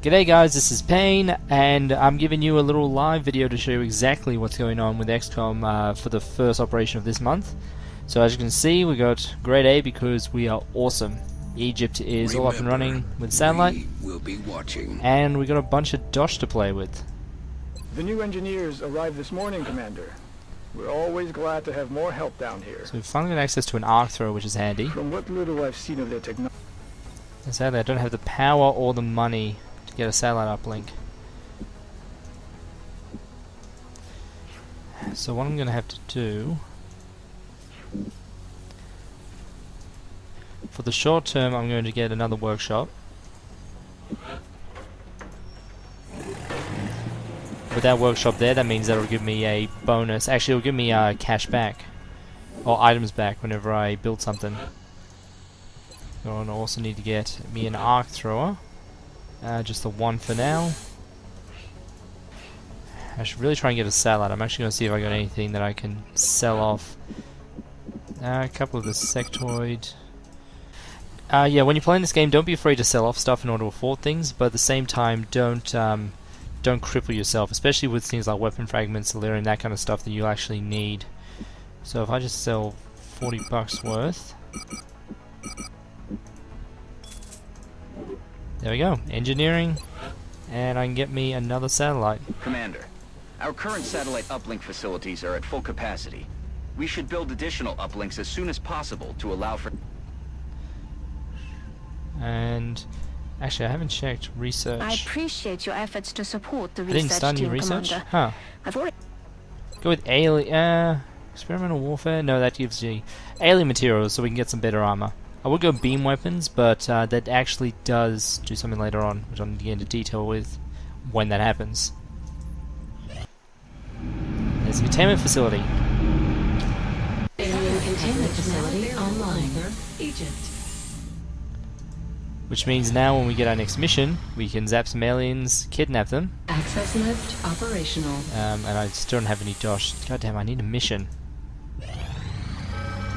G'day guys, this is Payne, and I'm giving you a little live video to show you exactly what's going on with XCOM for the first operation of this month. So as you can see, we got grade A because we are awesome. Egypt is all up and running with satellite, We'll be watching. and we got a bunch of dosh to play with. The new engineers arrived this morning, Commander. We're always glad to have more help down here. So we've finally got access to an arc thrower, which is handy. From what little I've seen of their technology, And sadly, I don't have the power or the money to get a satellite uplink. So what I'm going to have to do, for the short term, I'm going to get another workshop. With that workshop there, that means that'll give me a bonus. Actually, it'll give me cash back, or items back whenever I build something. I'll also need to get me an arc thrower. Just the one for now. I should really try and get a satellite. I'm actually going to see if I got anything that I can sell off. A couple of the sectoid. Yeah, when you're playing this game, don't be afraid to sell off stuff in order to afford things, but at the same time, don't cripple yourself, especially with things like weapon fragments, delirium, that kind of stuff that you actually need. So if I just sell 40 bucks worth. There we go, engineering, and I can get me another satellite. Commander, our current satellite uplink facilities are at full capacity. We should build additional uplinks as soon as possible to allow for... And actually, I haven't checked research. I appreciate your efforts to support the I didn't research start any team, research? Commander. Huh. I've already... Go with alien, experimental warfare? No, that gives you alien materials so we can get some better armor. I would go beam weapons, but that actually does do something later on, which I'm going to get into detail with when that happens. There's a containment facility. Alien containment facility online. Egypt. Which means now when we get our next mission, we can zap some aliens, kidnap them. Access lift operational. And I still don't have any dosh. Goddamn, I need a mission.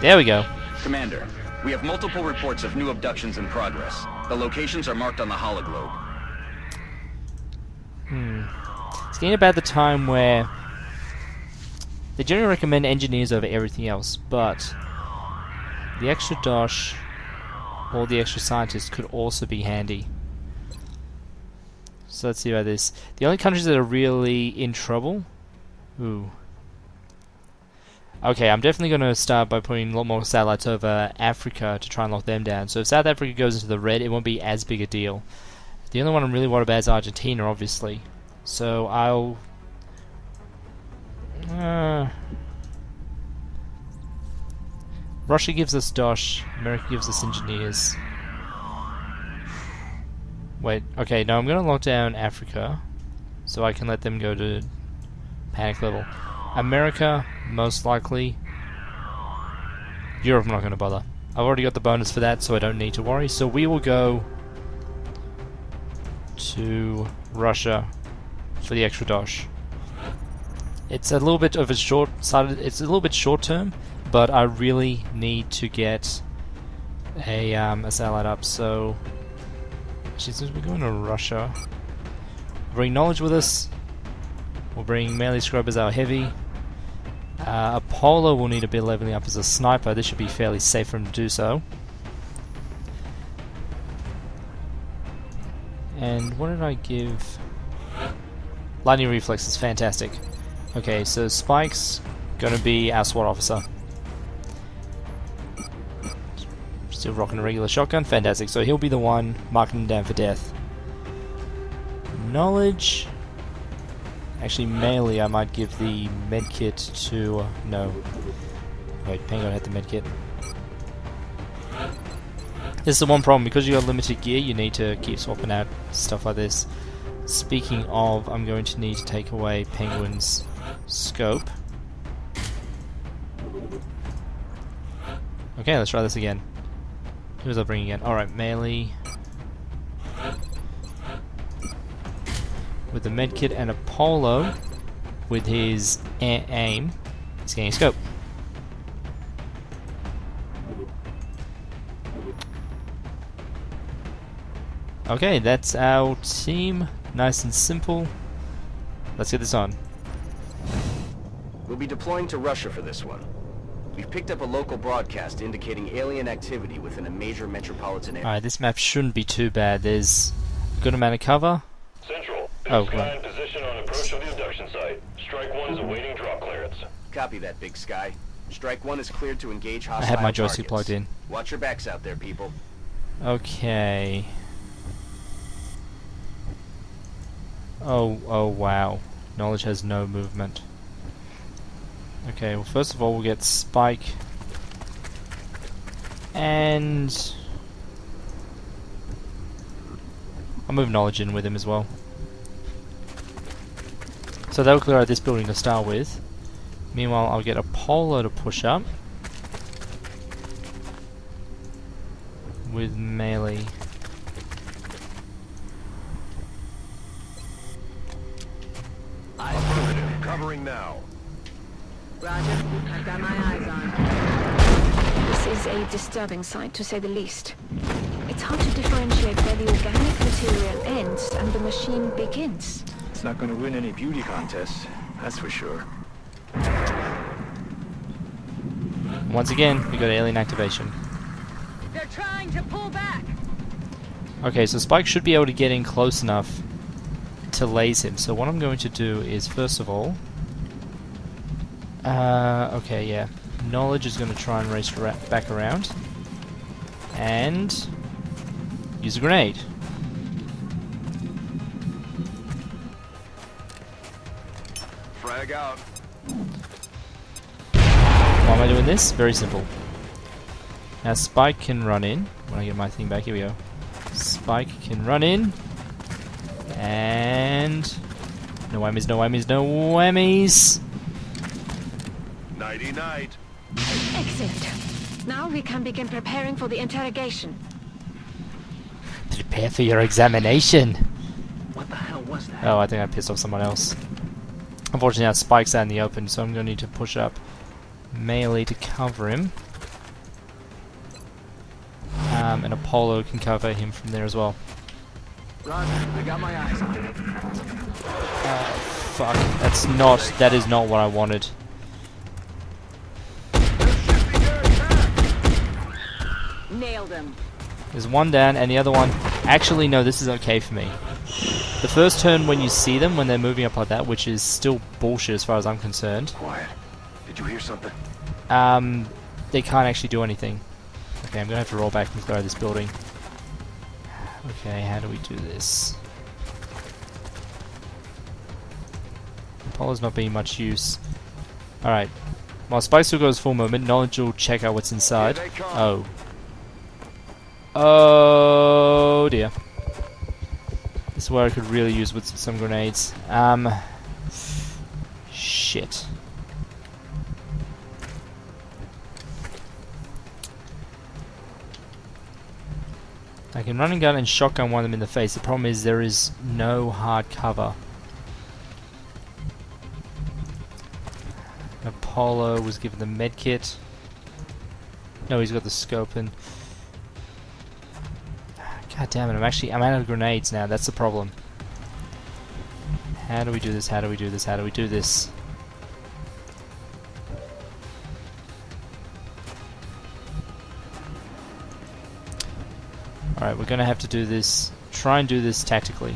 There we go. Commander, we have multiple reports of new abductions in progress. The locations are marked on the hologlobe. It's getting about the time where they generally recommend engineers over everything else, but the extra dosh or the extra scientists could also be handy. So let's see about this. The only countries that are really in trouble... Ooh. Okay, I'm definitely going to start by putting a lot more satellites over Africa to try and lock them down. So if South Africa goes into the red, it won't be as big a deal. The only one I'm really worried about is Argentina, obviously. So I'll... Russia gives us dosh, America gives us engineers. Wait, okay, no, I'm going to lock down Africa so I can let them go to panic level. America, most likely. Europe, I'm not going to bother. I've already got the bonus for that, so I don't need to worry. So we will go to Russia for the extra dosh. It's a little bit of a short-sighted. It's a little bit short-term, but I really need to get a satellite up. So, since we're going to Russia, bring knowledge with us. We'll bring melee scrubbers, our heavy. Apollo will need a bit of leveling up as a sniper. This should be fairly safe for him to do so. And what did I give? Lightning reflex is fantastic. Okay, so Spike's gonna be our SWAT officer. Still rocking a regular shotgun, fantastic. So he'll be the one marking him down for death. Knowledge. Actually, melee, I might give the medkit to... no. Wait, Penguin had the medkit. This is the one problem, because you got limited gear, you need to keep swapping out stuff like this. Speaking of, I'm going to need to take away Penguin's scope. Okay, let's try this again. Who was I bringing in? Alright, melee. With the medkit and Apollo, with his aim, he's getting a scope. Okay, that's our team. Nice and simple. Let's get this on. We'll be deploying to Russia for this one. We've picked up a local broadcast indicating alien activity within a major metropolitan area. Alright, this map shouldn't be too bad. There's a good amount of cover. Central. Oh, Big Sky right. in position on approach of the abduction site. Strike 1 is awaiting drop clearance. Copy that, Big Sky. Strike 1 is cleared to engage I hostile have my joystick targets. plugged in. Watch your backs out there, people. Okay. Oh wow. Knowledge has no movement. Okay, well first of all we'll get Spike. And I'll move Knowledge in with him as well. So that'll clear out this building to start with. Meanwhile, I'll get Apollo to push up with melee. Affirmative. Covering now. Roger, I've got my eyes on. This is a disturbing sight, to say the least. It's hard to differentiate where the organic material ends and the machine begins. It's not going to win any beauty contests, that's for sure. Once again, we got alien activation. They're trying to pull back. Okay, so Spike should be able to get in close enough to laze him. So what I'm going to do is, first of all, okay, yeah, Knowledge is going to try and race back around and use a grenade. Frag out. Why am I doing this? Very simple. Now Spike can run in. When I get my thing back, here we go. Spike can run in. And no whammies, no whammies, no whammies. Nighty night. Excellent. Now we can begin preparing for the interrogation. Prepare for your examination. What the hell was that? Oh, I think I pissed off someone else. Unfortunately, that Spike's out in the open, so I'm going to need to push up melee to cover him. And Apollo can cover him from there as well. Roger, I got my eyes on it. Fuck, that is not what I wanted. Nailed him. There's one down, and the other one... Actually, no, this is okay for me. The first turn when you see them, when they're moving up like that, which is still bullshit as far as I'm concerned, Quiet. Did you hear something? they can't actually do anything. Okay, I'm gonna have to roll back and clear out this building. Okay, how do we do this? Apollo's not being much use. Alright. While Spike still goes full movement, Knowledge will check out what's inside. Oh. Oh dear. This is where I could really use with some grenades. Shit. I can run and gun and shotgun one of them in the face. The problem is there is no hard cover. Apollo was given the med kit. No, he's got the scope and... God damn it, I'm out of grenades now, that's the problem. How do we do this, how do we do this, how do we do this? Alright, we're gonna have to do this, try and do this tactically.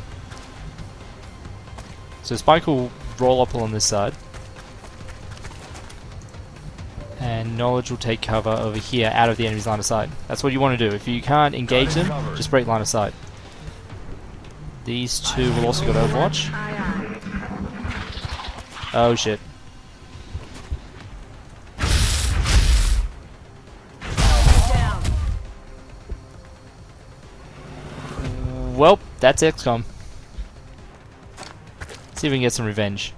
So Spike will roll up along this side. And Knowledge will take cover over here out of the enemy's line of sight. That's what you want to do. If you can't engage them, just break line of sight. These two will also go to Overwatch. Oh shit. Well, that's XCOM. See if we can get some revenge.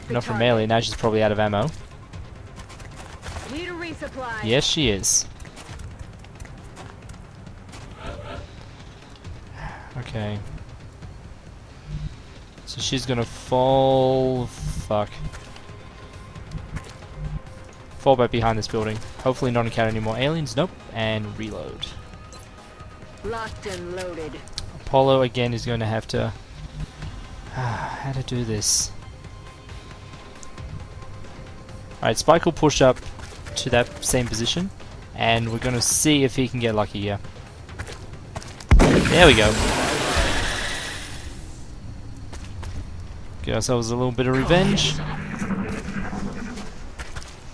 Not from melee, now she's probably out of ammo. Need a resupply. Yes, she is. Okay. So she's gonna fall... Fuck. Fall back behind this building. Hopefully not encounter any more aliens. Nope. And reload. Locked and loaded. Apollo again is going to have to... how to do this? Alright, Spike will push up to that same position, and we're going to see if he can get lucky here. There we go. Get ourselves a little bit of revenge.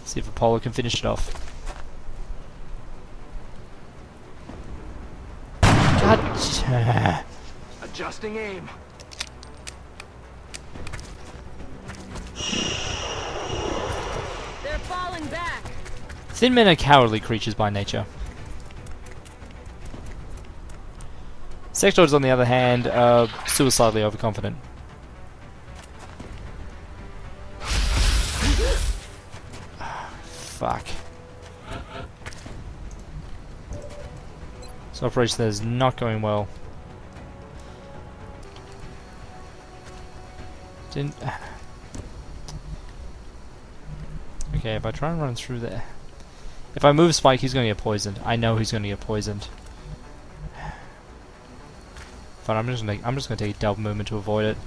See if Apollo can finish it off. God. Adjusting aim. They're falling back. Thin men are cowardly creatures by nature. Sectoids, on the other hand, are suicidally overconfident. Fuck. This operation is not going well. Didn't. Okay, if I try and run through there. If I move Spike, he's going to get poisoned. I know he's going to get poisoned. But I'm just going to take a double movement to avoid it.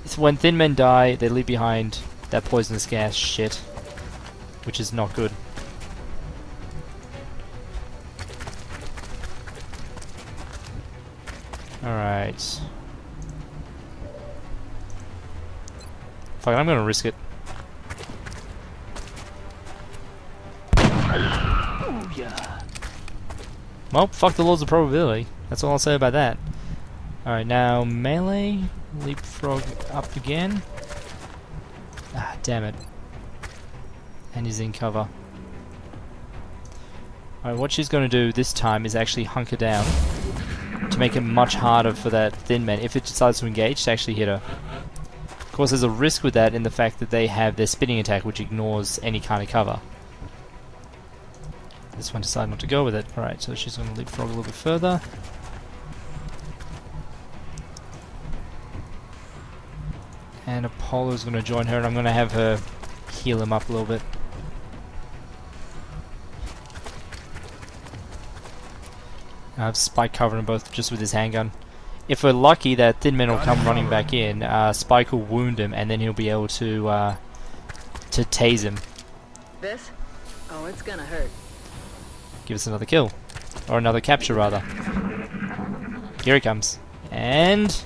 It's when thin men die, they leave behind that poisonous gas shit, which is not good. Alright. Fuck it, I'm going to risk it. Well, fuck the laws of probability. That's all I'll say about that. Alright, now melee. Leapfrog up again. Ah, damn it. And he's in cover. Alright, what she's going to do this time is actually hunker down to make it much harder for that thin man, if it decides to engage, to actually hit her. Of course, there's a risk with that in the fact that they have their spinning attack, which ignores any kind of cover. This one decided not to go with it. Alright, so she's going to leapfrog a little bit further. And Apollo's going to join her, and I'm going to have her heal him up a little bit. I have Spike covering them both just with his handgun. If we're lucky, that thin man will come running back in. Spike will wound him, and then he'll be able to tase him. This? Oh, it's gonna hurt. Give us another kill. Or another capture, rather. Here he comes. And...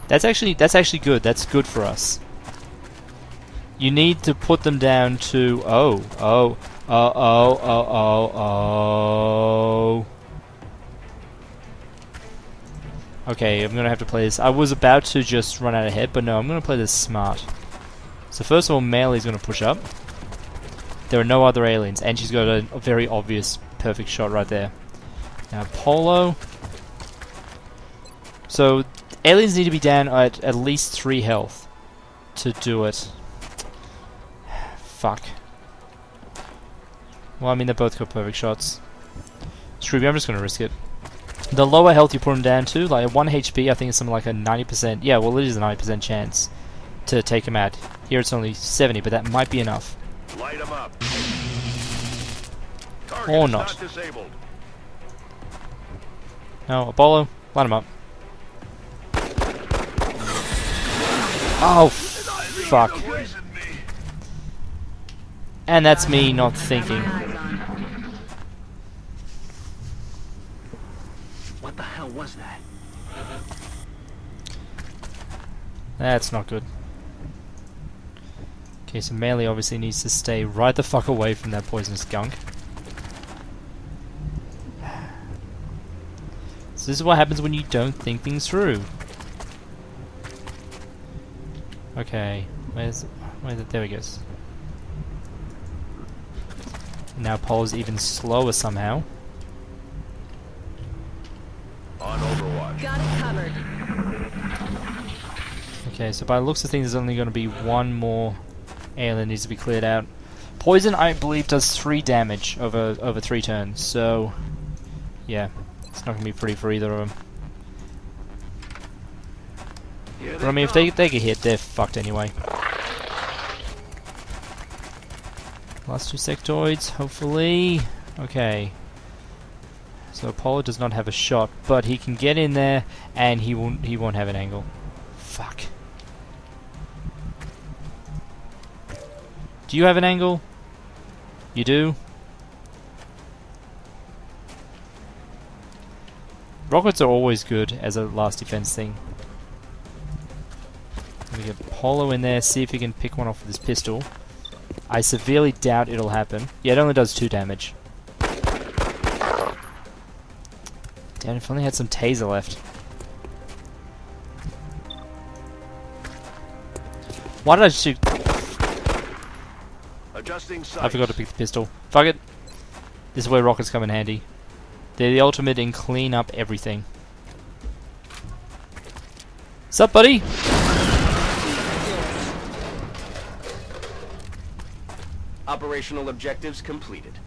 That's actually good. That's good for us. You need to put them down to... Oh. Okay, I'm gonna have to play this. I was about to just run out ahead, but no, I'm gonna play this smart. So first of all, Melee's gonna push up. There are no other aliens, and she's got a very obvious perfect shot right there. Now Polo. So aliens need to be down at least 3 health to do it. Fuck. Well, I mean, they're both got perfect shots. Screw me, I'm just gonna risk it. The lower health you put them down to, like 1 HP, I think it's something like a 90%. Yeah, well, it is a 90% chance to take him out. Here it's only 70, but that might be enough. Light them up. Or not. Disabled. No, Apollo, light him up. Oh, fuck. And that's me not thinking. What the hell was that? That's not good. Okay, so Melee obviously needs to stay right the fuck away from that poisonous gunk. So this is what happens when you don't think things through. Okay, there he goes. Now Paul's even slower somehow. On Overwatch. Got it covered. Okay, so by the looks of things, there's only going to be one more alien that needs to be cleared out. Poison, I believe, does 3 damage over 3 turns, so yeah, it's not going to be pretty for either of them. But I mean, if they get hit, they're fucked anyway. Last 2 sectoids, hopefully. Okay. So Apollo does not have a shot, but he can get in there, and he won't have an angle. Fuck. Do you have an angle? You do? Rockets are always good as a last defense thing. Let me get Apollo in there, see if he can pick one off with his pistol. I severely doubt it'll happen. Yeah, it only does 2 damage. Damn, if I only had some taser left. Why did I shoot? Adjusting I sights. forgot to pick the pistol. Fuck it. This is where rockets come in handy. They're the ultimate in clean up everything. Sup, buddy? Operational objectives completed.